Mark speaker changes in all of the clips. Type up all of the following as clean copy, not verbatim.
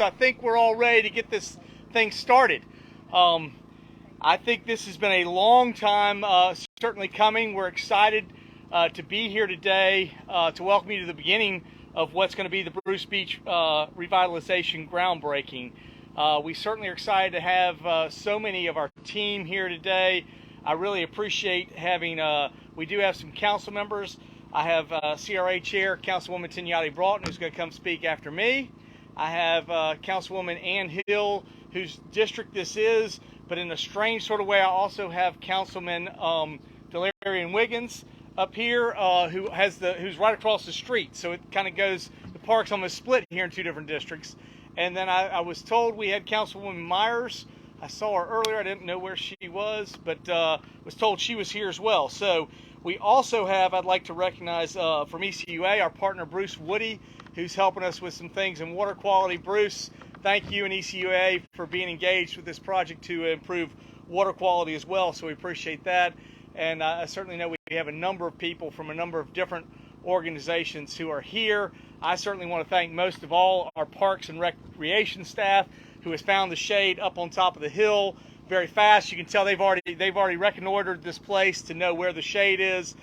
Speaker 1: I think we're all ready to get this thing started. I think this has been a long time certainly coming. We're excited to be here today to welcome you to the beginning of what's going to be the Bruce Beach revitalization groundbreaking. We certainly are excited to have so many of our team here today. I really appreciate having, we do have some council members. I have CRA Chair Councilwoman Tinyati Broughton, who's going to come speak after me. I have Councilwoman Ann Hill, whose district this is, but in a strange sort of way, I also have Councilman Delarian Wiggins up here, who's right across the street. So it kind of goes, the park's almost split here in two different districts. And then I was told we had Councilwoman Myers. I saw her earlier. I didn't know where she was, but was told she was here as well. So we also have, I'd like to recognize from ECUA, our partner Bruce Woody, who's helping us with some things in water quality. Bruce, thank you and ECUA for being engaged with this project to improve water quality as well. So we appreciate that. And I certainly know we have a number of people from a number of different organizations who are here. I certainly want to thank most of all our parks and recreation staff who has found the shade up on top of the hill very fast. You can tell they've already reconnoitered this place to know where the shade is.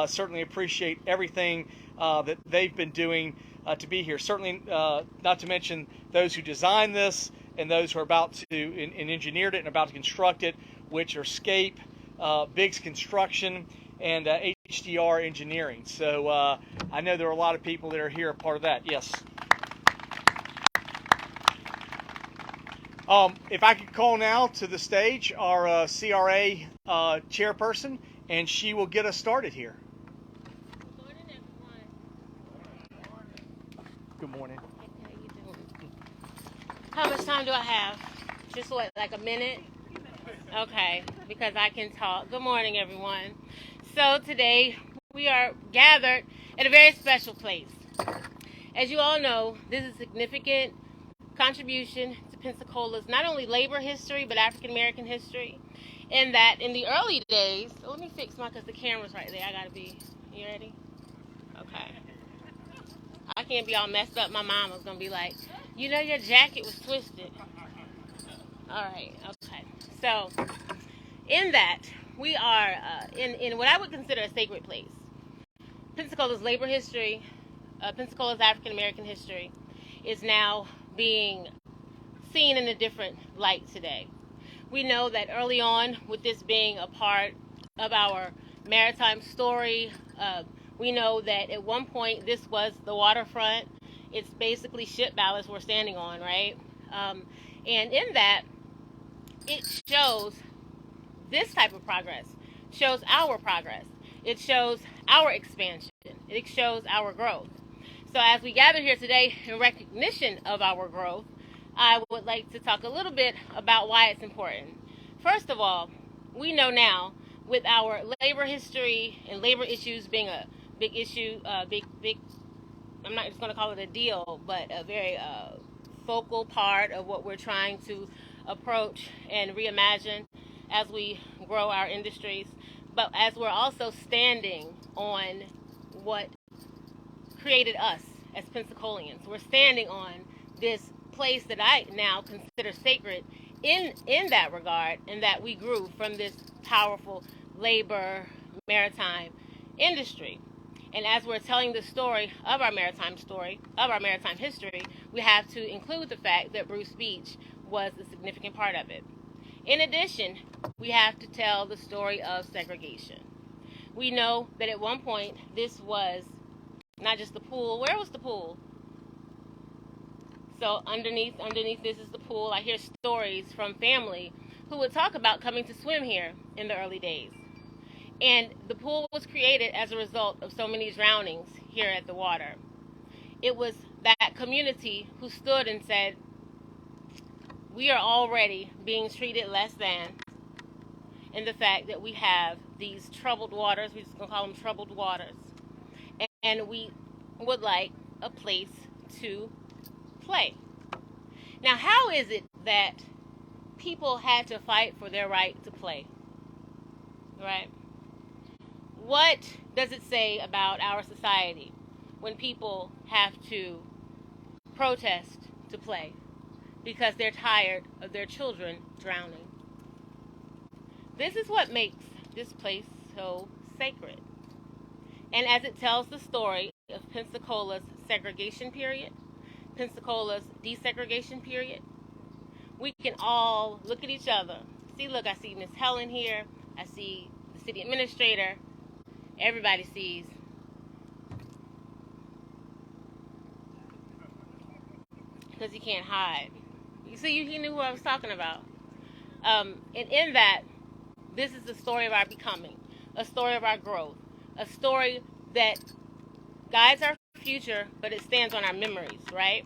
Speaker 1: Certainly appreciate everything that they've been doing to be here. Certainly not to mention those who designed this and those who are about to and engineered it and about to construct it, which are Scape, Biggs Construction, and HDR Engineering. So I know there are a lot of people that are here a part of that. Yes. If I could call now to the stage our CRA chairperson, and she will get us started here.
Speaker 2: Good morning, everyone.
Speaker 1: Good morning.
Speaker 2: How you doing? How much time do I have? Just what, like a minute? Okay, because I can talk. Good morning, everyone. So today we are gathered at a very special place. As you all know, this is a significant contribution to Pensacola's not only labor history, but African American history. In that in the early days, let me fix because the camera's right there. I gotta be, you ready? Okay. I can't be all messed up. My mama's gonna be like, you know your jacket was twisted. All right, okay. So, in that, we are in what I would consider a sacred place. Pensacola's labor history, Pensacola's African American history, is now being seen in a different light today. We know that early on, with this being a part of our maritime story, we know that at one point this was the waterfront. It's basically ship ballast we're standing on, right? And in that, it shows this type of progress, shows our progress. It shows our expansion. It shows our growth. So as we gather here today in recognition of our growth, I would like to talk a little bit about why it's important. First of all, we know now with our labor history and labor issues being a big issue, big, I'm not just going to call it a deal, but a very focal part of what we're trying to approach and reimagine as we grow our industries, but as we're also standing on what created us as Pensacolians. We're standing on this place that I now consider sacred in that regard, and that we grew from this powerful labor maritime industry. And as we're telling the story of our maritime history, we have to include the fact that Bruce Beach was a significant part of it. In addition, we have to tell the story of segregation. We know that at one point this was not just the pool. Where was the pool? So underneath this is the pool. I hear stories from family who would talk about coming to swim here in the early days. And the pool was created as a result of so many drownings here at the water. It was that community who stood and said, we are already being treated less than, in the fact that we have these troubled waters, we're just going to call them troubled waters, and we would like a place to play. Now, how is it that people had to fight for their right to play? Right? What does it say about our society when people have to protest to play? because they're tired of their children drowning. This is what makes this place so sacred. And as it tells the story of Pensacola's segregation period, Pensacola's desegregation period, we can all look at each other. See, look, I see Miss Helen here. I see the city administrator. Everybody sees. Because he can't hide. You see, he knew who I was talking about. And in that, this is the story of our becoming, a story of our growth, a story that guides our future, but it stands on our memories, right?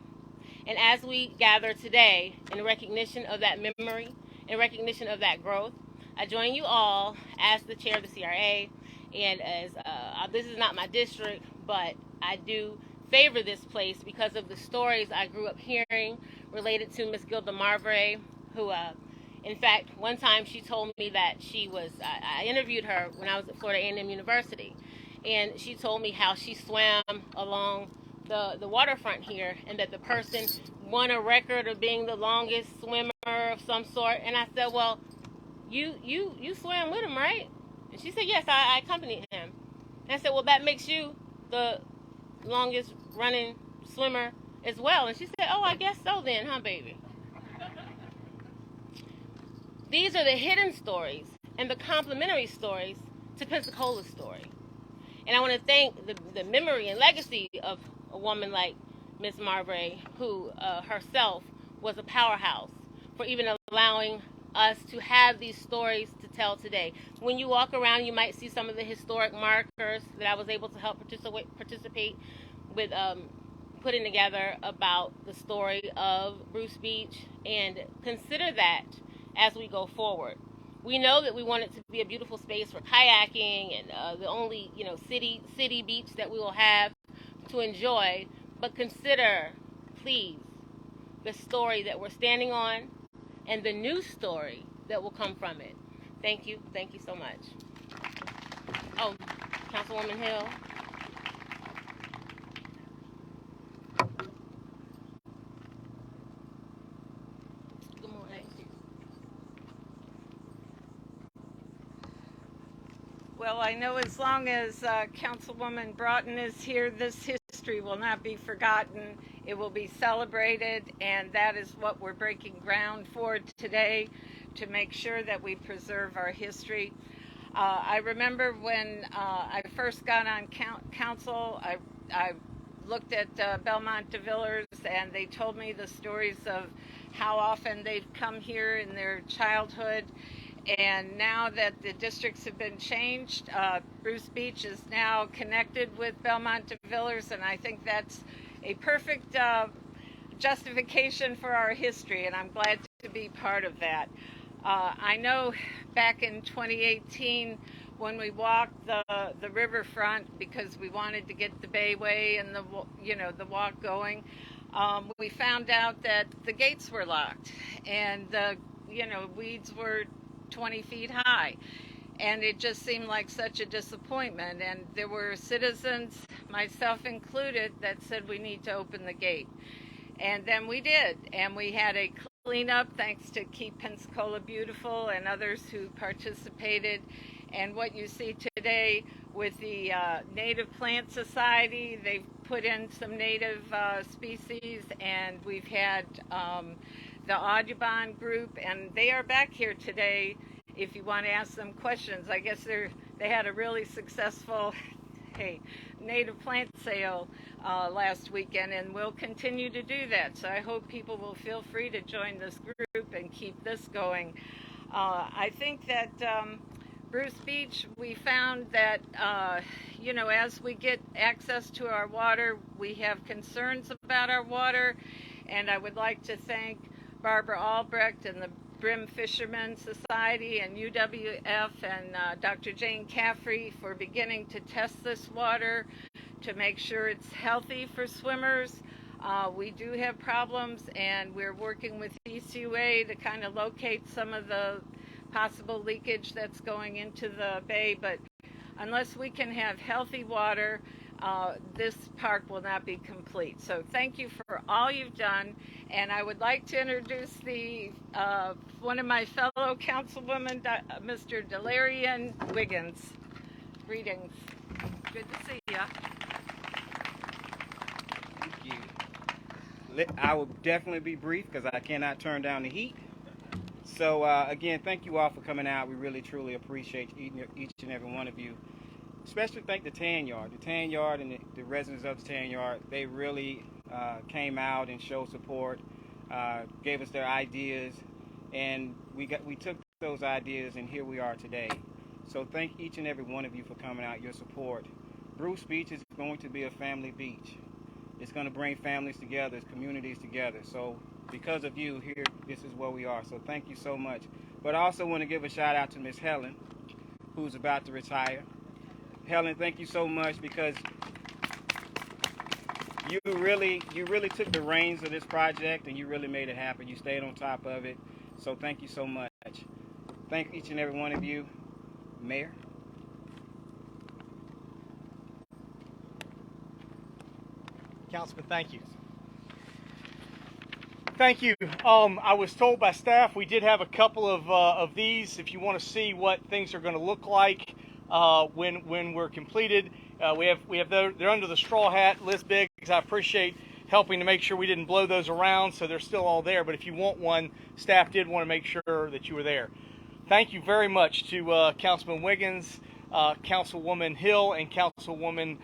Speaker 2: And as we gather today in recognition of that memory, in recognition of that growth, I join you all as the chair of the CRA, and as this is not my district, but I do favor this place because of the stories I grew up hearing related to Miss Gilda Marbury, who, in fact, one time she told me that she was, I interviewed her when I was at Florida A&M University, and she told me how she swam along the waterfront here, and that the person won a record of being the longest swimmer of some sort. And I said, well, you swam with him, right? And she said, yes, I accompanied him. And I said, well, that makes you the longest running swimmer as well. And she said, oh, I guess so then, huh, baby? These are the hidden stories and the complementary stories to Pensacola's story. And I want to thank the memory and legacy of a woman like Miss Marbury, who herself was a powerhouse, for even allowing us to have these stories to tell today. When you walk around, you might see some of the historic markers that I was able to help participate with putting together about the story of Bruce Beach, and consider that as we go forward. We know that we want it to be a beautiful space for kayaking and the only city beach that we will have to enjoy, but consider, please, the story that we're standing on and the new story that will come from it. Thank you so much. Oh, Councilwoman Hill. Good morning.
Speaker 3: Well, I know as long as Councilwoman Broughton is here, this history will not be forgotten. It will be celebrated, and that is what we're breaking ground for today, to make sure that we preserve our history. I remember when I first got on council, I looked at Belmont de Villers, and they told me the stories of how often they'd come here in their childhood. And now that the districts have been changed, Bruce Beach is now connected with Belmont de Villers, and I think that's a perfect justification for our history, and I'm glad to be part of that. I know back in 2018, when we walked the riverfront because we wanted to get the Bayway and the walk going, we found out that the gates were locked, and the weeds were 20 feet high, and it just seemed like such a disappointment. And there were citizens, myself included, that said we need to open the gate, and then we did, and we had a cleanup thanks to Keep Pensacola Beautiful and others who participated. And what you see today with the Native Plant Society, they've put in some native species, and we've had the Audubon group, and they are back here today if you want to ask them questions. I guess they had a really successful native plant sale last weekend, and we'll continue to do that. So I hope people will feel free to join this group and keep this going. I think that Bruce Beach, we found that, as we get access to our water, we have concerns about our water, and I would like to thank Barbara Albrecht and the Brim Fishermen Society and UWF and Dr. Jane Caffrey for beginning to test this water to make sure it's healthy for swimmers. We do have problems, and we're working with ECUA to kind of locate some of the possible leakage that's going into the bay, but unless we can have healthy water, this park will not be complete. So thank you for all you've done, And I would like to introduce one of my fellow councilwomen, Mr. Delarian Wiggins. Greetings. Good to see you.
Speaker 4: Thank you. I will definitely be brief because I cannot turn down the heat. So again, thank you all for coming out. We really truly appreciate each and every one of you. Especially thank the Tan Yard. The Tan Yard and the residents of the Tan Yard, they really came out and showed support, gave us their ideas, and we took those ideas, and here we are today. So thank each and every one of you for coming out, your support. Bruce Beach is going to be a family beach. It's going to bring families together, communities together. So because of you here, this is where we are. So thank you so much. But I also want to give a shout out to Miss Helen, who's about to retire. Helen, thank you so much because you really took the reins of this project and you really made it happen. You stayed on top of it. So thank you so much. Thank each and every one of you. Mayor.
Speaker 1: Councilman, thank you. Thank you. I was told by staff we did have a couple of these. If you want to see what things are going to look like when we're completed, we have they're under the straw hat. Liz Biggs, I appreciate helping to make sure we didn't blow those around, so they're still all there. But if you want one, staff did want to make sure that you were there. Thank you very much to Councilman Wiggins, Councilwoman Hill, and Councilwoman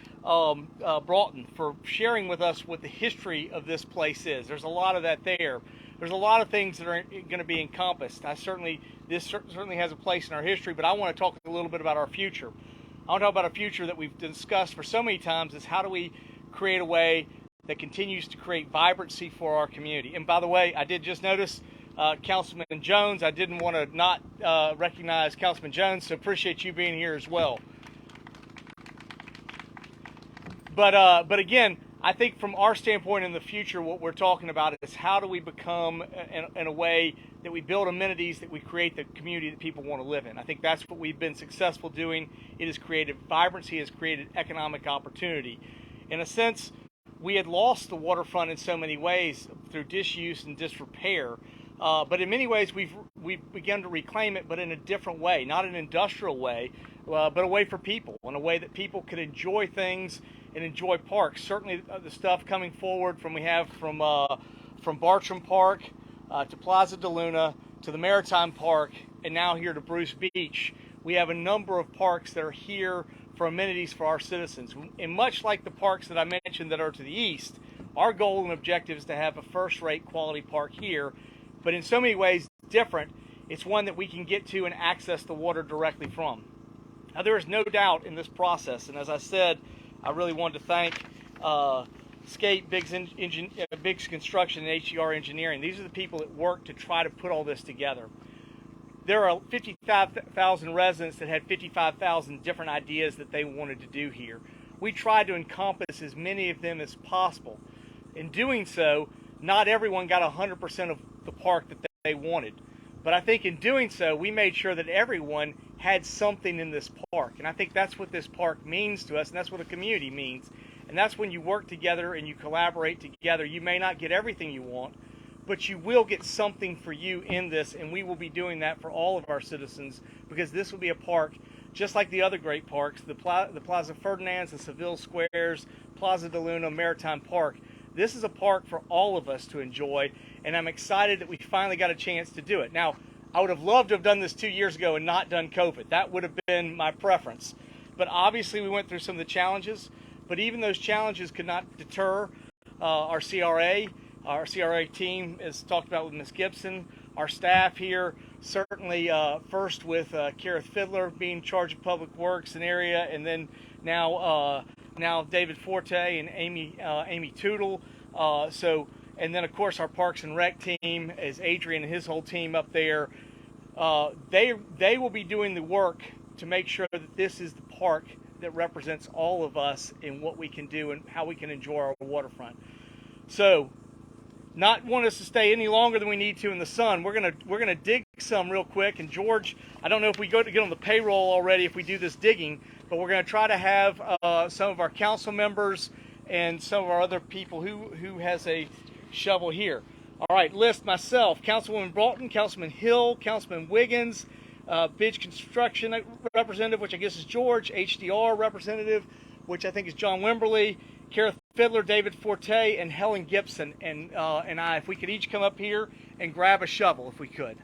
Speaker 1: Broughton for sharing with us what the history of this place is. There's a lot of that there. There's a lot of things that are going to be encompassed. This certainly has a place in our history, but I want to talk a little bit about our future. I want to talk about a future that we've discussed for so many times is how do we create a way that continues to create vibrancy for our community. And by the way, I did just notice Councilman Jones. I didn't want to not recognize Councilman Jones, so appreciate you being here as well. But again, I think from our standpoint in the future, what we're talking about is how do we become, in a way that we build amenities, that we create the community that people want to live in. I think that's what we've been successful doing. It has created vibrancy, has created economic opportunity. In a sense, we had lost the waterfront in so many ways through disuse and disrepair. But in many ways, we've begun to reclaim it, but in a different way, not an industrial way, but a way for people, in a way that people could enjoy things and enjoy parks. Certainly, the stuff coming forward from Bartram Park to Plaza de Luna to the Maritime Park, and now here to Bruce Beach. We have a number of parks that are here for amenities for our citizens. And much like the parks that I mentioned that are to the east, our goal and objective is to have a first-rate quality park here. But in so many ways different, it's one that we can get to and access the water directly from. Now, there is no doubt in this process, and as I said, I really wanted to thank Skate, Biggs Construction, and HER Engineering. These are the people that work to try to put all this together. There are 55,000 residents that had 55,000 different ideas that they wanted to do here. We tried to encompass as many of them as possible. In doing so, not everyone got 100% of the park that they wanted. But I think in doing so, we made sure that everyone had something in this park. And I think that's what this park means to us, and that's what a community means. And that's when you work together and you collaborate together. You may not get everything you want, but you will get something for you in this, and we will be doing that for all of our citizens, because this will be a park just like the other great parks, the Plaza Ferdinands, the Seville Squares, Plaza de Luna, Maritime Park. This is a park for all of us to enjoy, and I'm excited that we finally got a chance to do it. Now, I would have loved to have done this 2 years ago and not done COVID. That would have been my preference. But obviously we went through some of the challenges, but even those challenges could not deter our CRA. Our CRA team is talked about with Ms. Gibson. Our staff here, certainly first with Kareth Fiddler being in charge of Public Works and area, and then now David Forte and Amy Tootle. And then of course our Parks and Rec team is Adrian and his whole team up there. They will be doing the work to make sure that this is the park that represents all of us in what we can do and how we can enjoy our waterfront. So, not want us to stay any longer than we need to in the sun. We're gonna dig some real quick. And George, I don't know if we go to get on the payroll already if we do this digging, but we're gonna try to have some of our council members and some of our other people who has a shovel here. All right, list myself, Councilwoman Broughton, Councilman Hill, Councilman Wiggins, Bridge Construction Representative, which I guess is George, HDR Representative, which I think is John Wimberly, Kara Fiddler, David Forte, and Helen Gibson. And I, if we could each come up here and grab a shovel, if we could.